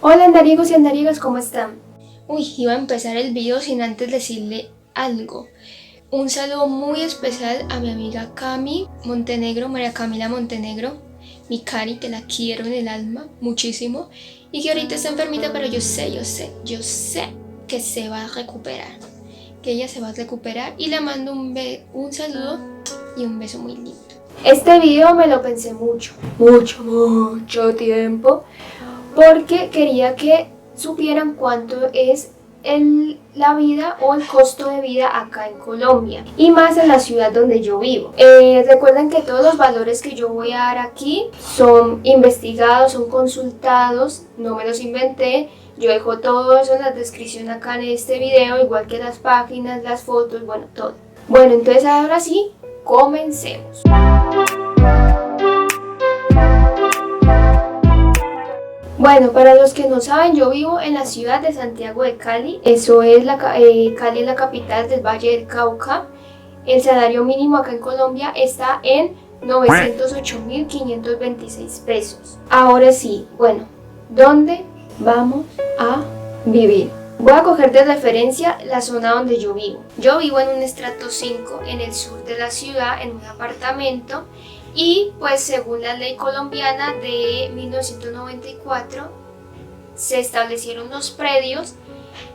Hola andarigos y andariegas, ¿cómo están? Iba a empezar el video sin antes decirle algo. Un saludo muy especial a mi amiga Cami Montenegro, María Camila Montenegro, mi Cari, que la quiero en el alma muchísimo y que ahorita está enfermita, pero yo sé que se va a recuperar, que ella se va a recuperar y le mando un saludo y un beso muy lindo. Este video me lo pensé mucho tiempo porque quería que supieran cuánto es la vida o el costo de vida acá en Colombia y más en la ciudad donde yo vivo. Recuerden que todos los valores que yo voy a dar aquí son investigados, son consultados, no me los inventé. Yo dejo todo eso en la descripción acá en este video, igual que las páginas, las fotos, bueno, todo. Bueno, entonces ahora sí, comencemos. Bueno, para los que no saben, yo vivo en la ciudad de Santiago de Cali. Eso es Cali es la capital del Valle del Cauca. El salario mínimo acá en Colombia está en 908.526 pesos. Ahora sí, bueno, ¿dónde vamos a vivir? Voy a coger de referencia la zona donde yo vivo. Yo vivo en un estrato 5 en el sur de la ciudad, en un apartamento. Y pues según la ley colombiana de 1994 se establecieron los predios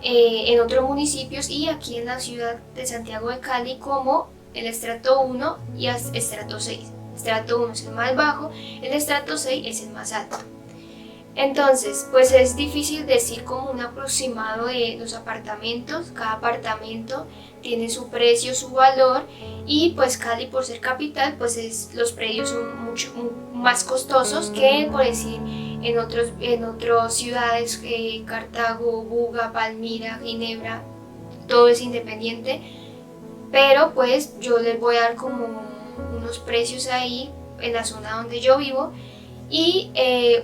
en otros municipios y aquí en la ciudad de Santiago de Cali como el estrato 1 y estrato 6. Estrato 1 es el más bajo, el estrato 6 es el más alto. Entonces, pues es difícil decir como un aproximado de los apartamentos. Cada apartamento tiene su precio, su valor y pues Cali por ser capital, pues los predios son mucho más costosos que por decir en otras ciudades, Cartago, Buga, Palmira, Ginebra, todo es independiente. Pero pues yo les voy a dar como unos precios ahí en la zona donde yo vivo. Y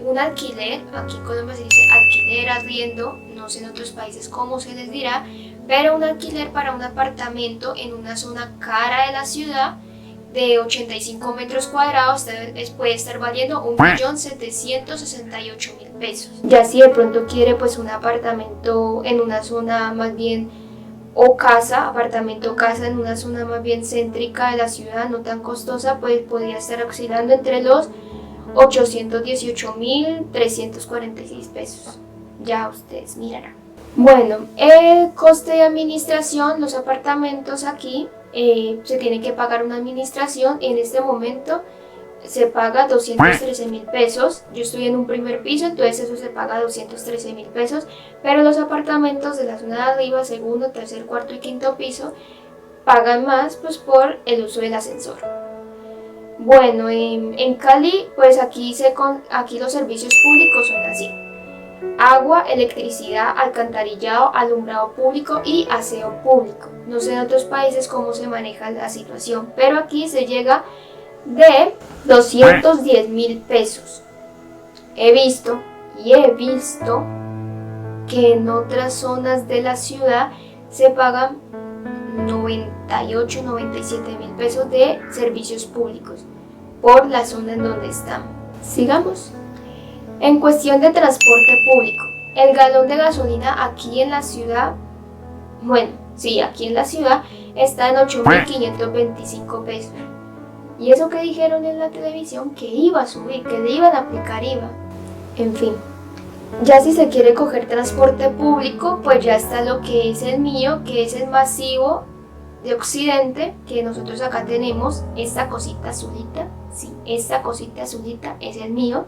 un alquiler, aquí en Colombia se dice alquiler, arriendo, no sé en otros países cómo se les dirá, pero un alquiler para un apartamento en una zona cara de la ciudad de 85 metros cuadrados puede estar valiendo 1.768.000 pesos. Ya si de pronto quiere pues un apartamento en una zona más bien, o apartamento casa en una zona más bien céntrica de la ciudad, no tan costosa, pues podría estar oscilando entre los 818.346 pesos. Ya ustedes mirarán. Bueno, el coste de administración, los apartamentos aquí se tiene que pagar una administración. En este momento se paga 213.000 pesos. Yo estoy en un primer piso, entonces eso se paga 213.000 pesos. Pero los apartamentos de la zona de arriba, segundo, tercer, cuarto y quinto piso, pagan más pues por el uso del ascensor. Bueno, en Cali, pues aquí los servicios públicos son así: agua, electricidad, alcantarillado, alumbrado público y aseo público. No sé en otros países cómo se maneja la situación, pero aquí se llega de 210.000 pesos. He visto que en otras zonas de la ciudad se pagan 97.000 pesos de servicios públicos por la zona en donde están. Sigamos. En cuestión de transporte público, el galón de gasolina aquí en la ciudad, aquí en la ciudad está en 8.525 pesos. Y eso que dijeron en la televisión que iba a subir, que le iban a aplicar IVA. En fin. Ya si se quiere coger transporte público, pues ya está lo que es el mío, que es el masivo de Occidente, que nosotros acá tenemos esta cosita azulita. Sí, esta cosita azulita es el mío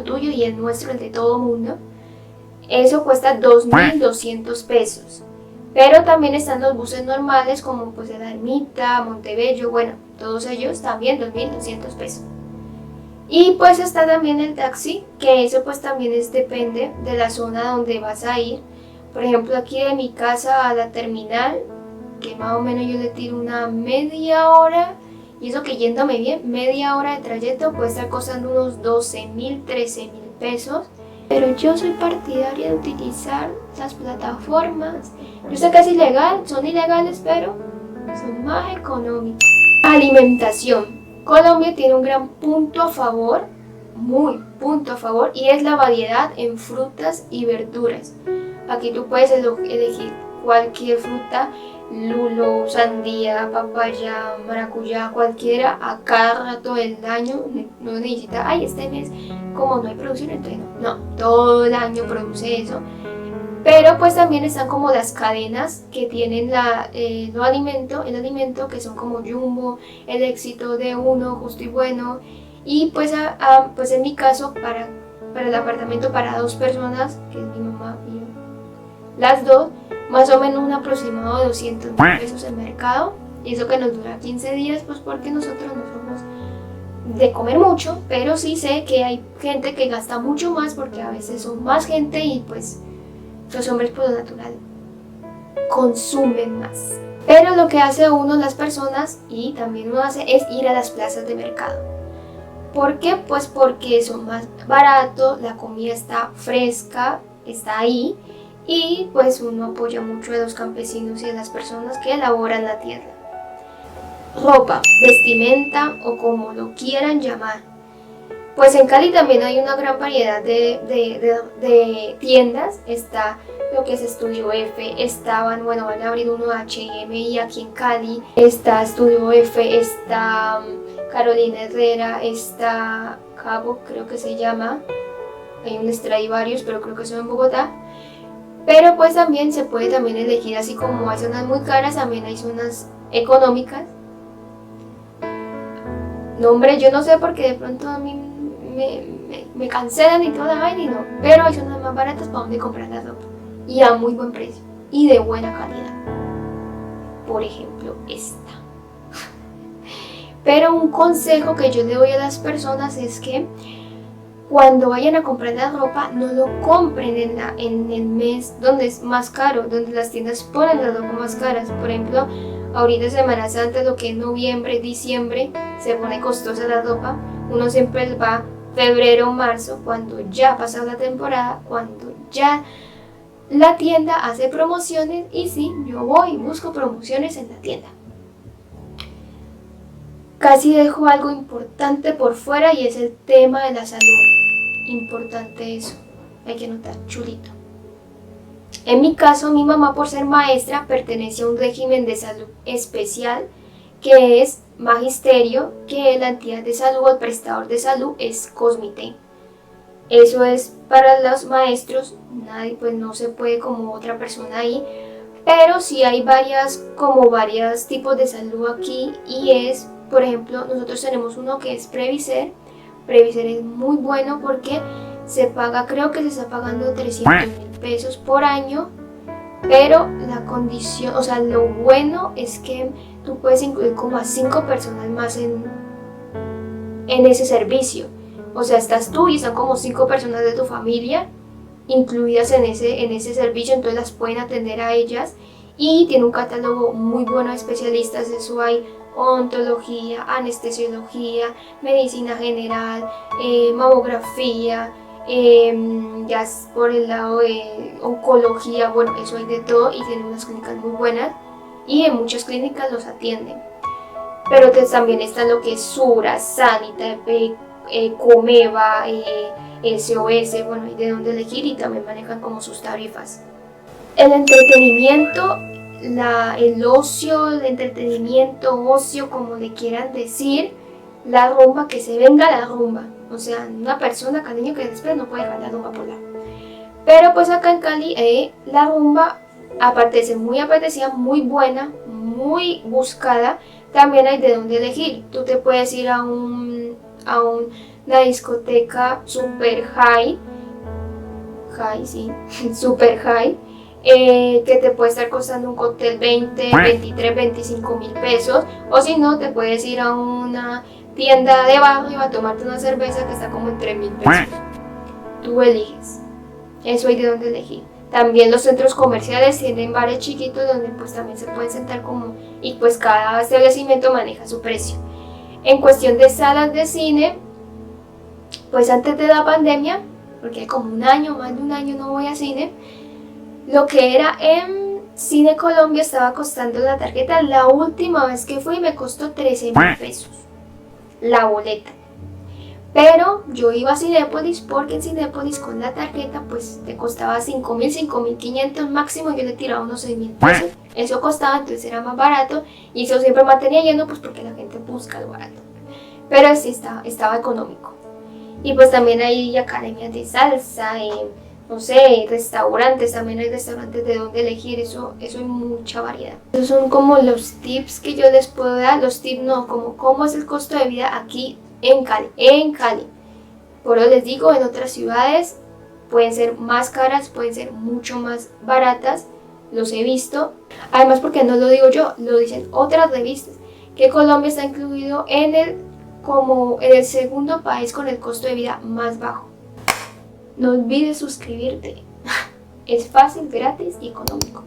tuyo y el nuestro, el de todo mundo. Eso cuesta 2.200 pesos. Pero también están los buses normales como pues de la Ermita, Montebello, bueno, todos ellos también 2.200 pesos. Y pues está también el taxi, que eso pues también depende de la zona donde vas a ir. Por ejemplo, aquí de mi casa a la terminal, que más o menos yo le tiro una media hora, y eso que yéndome bien, media hora de trayecto puede estar costando unos 12.000, 13.000 pesos. Pero yo soy partidaria de utilizar las plataformas. Yo sé que es ilegal, son ilegales, pero son más económicos. Alimentación. Colombia tiene un gran punto a favor, muy punto a favor y es la variedad en frutas y verduras. Aquí tú puedes elegir cualquier fruta, lulo, sandía, papaya, maracuyá, cualquiera, a cada rato del año. No necesita, ay, este mes como no hay producción, entonces no, todo el año produce eso. Pero pues también están como las cadenas que tienen el alimento, que son como Jumbo, El Éxito, de Uno, Justo y Bueno. Y pues, pues en mi caso, para el apartamento para 2 personas, que es mi mamá y yo, las dos, más o menos un aproximado de 200.000 pesos en mercado. Y eso que nos dura 15 días, pues porque nosotros no somos de comer mucho, pero sí sé que hay gente que gasta mucho más porque a veces son más gente y pues los hombres por lo natural consumen más. Pero lo que hace uno, las personas, y también uno hace, es ir a las plazas de mercado. ¿Por qué? Pues porque son más baratos, la comida está fresca, está ahí, y pues uno apoya mucho a los campesinos y a las personas que elaboran la tierra. Ropa, vestimenta o como lo quieran llamar. Pues en Cali también hay una gran variedad de tiendas. Está lo que es Estudio F, van a abrir uno de H&M y aquí en Cali está Estudio F, está Carolina Herrera, está Cabo, creo que se llama, hay un Stradivarius, pero creo que son en Bogotá. Pero pues también se puede también elegir, así como hay zonas muy caras, también hay zonas económicas. No, hombre, yo no sé porque de pronto a mí me cancelan y toda la vaina y no, pero hay zonas más baratas para donde comprar la ropa y a muy buen precio y de buena calidad. Por ejemplo, esta. Pero un consejo que yo le doy a las personas es que cuando vayan a comprar la ropa no lo compren en el mes donde es más caro, donde las tiendas ponen la ropa más caras. Por ejemplo, ahorita Semana Santa, lo que es noviembre, diciembre, se pone costosa la ropa. Uno siempre va febrero, marzo, cuando ya ha pasado la temporada, cuando ya la tienda hace promociones, y sí, yo voy y busco promociones en la tienda. Casi dejo algo importante por fuera y es el tema de la salud. Importante eso, hay que notar, chulito. En mi caso, mi mamá, por ser maestra, pertenece a un régimen de salud especial que es Magisterio, que la entidad de salud o el prestador de salud es Cosmité. Eso es para los maestros, nadie, pues no se puede como otra persona ahí, pero sí hay varios tipos de salud aquí y es, por ejemplo, nosotros tenemos uno que es Previser. Previser es muy bueno porque se paga, creo que se está pagando 300.000 pesos por año, pero la condición, o sea, lo bueno es que tú puedes incluir como a 5 personas más en ese servicio. O sea, estás tú y están como 5 personas de tu familia incluidas en ese servicio, entonces las pueden atender a ellas y tiene un catálogo muy bueno de especialistas. Eso hay odontología, anestesiología, medicina general, mamografía, ya por el lado de oncología, bueno, eso hay de todo y tienen unas clínicas muy buenas y en muchas clínicas los atienden. Pero también está lo que es Sura, Sanita, Comeva, SOS, bueno, hay de dónde elegir y también manejan como sus tarifas. El entretenimiento, el ocio, el entretenimiento, ocio, como le quieran decir, la rumba, que se venga la rumba. O sea, una persona caleño que después no puede dejar la rumba por la. Pero pues acá en Cali, la rumba, aparte de ser muy apetecida, muy buena, muy buscada, también hay de dónde elegir. Tú te puedes ir a una discoteca super high, sí, super high, que te puede estar costando un cóctel 20, 23, 25.000 pesos, o si no, te puedes ir a una tienda de barrio a tomarte una cerveza que está como en 3.000 pesos. Tú eliges, eso hay de dónde elegir. También los centros comerciales tienen bares chiquitos donde pues también se pueden sentar como, y pues cada establecimiento maneja su precio. En cuestión de salas de cine, pues antes de la pandemia, porque como más de un año no voy a cine, lo que era en Cine Colombia estaba costando la tarjeta, la última vez que fui me costó 13.000 pesos la boleta. Pero yo iba a Cinépolis porque en Cinépolis con la tarjeta pues te costaba 5.000, 5.500 máximo, yo le tiraba unos 6.000 pesos. Eso costaba, entonces era más barato y eso siempre mantenía lleno pues porque la gente busca lo barato. Pero sí estaba económico. Y pues también hay academias de salsa, no sé, restaurantes, también hay restaurantes de donde elegir, eso hay mucha variedad. Esos son como los tips que yo les puedo dar, los tips no, como cómo es el costo de vida aquí en Cali. Por eso les digo, en otras ciudades pueden ser más caras, pueden ser mucho más baratas, los he visto. Además, porque no lo digo yo, lo dicen otras revistas, que Colombia está incluido como el segundo país con el costo de vida más bajo. No olvides suscribirte. Es fácil, gratis y económico.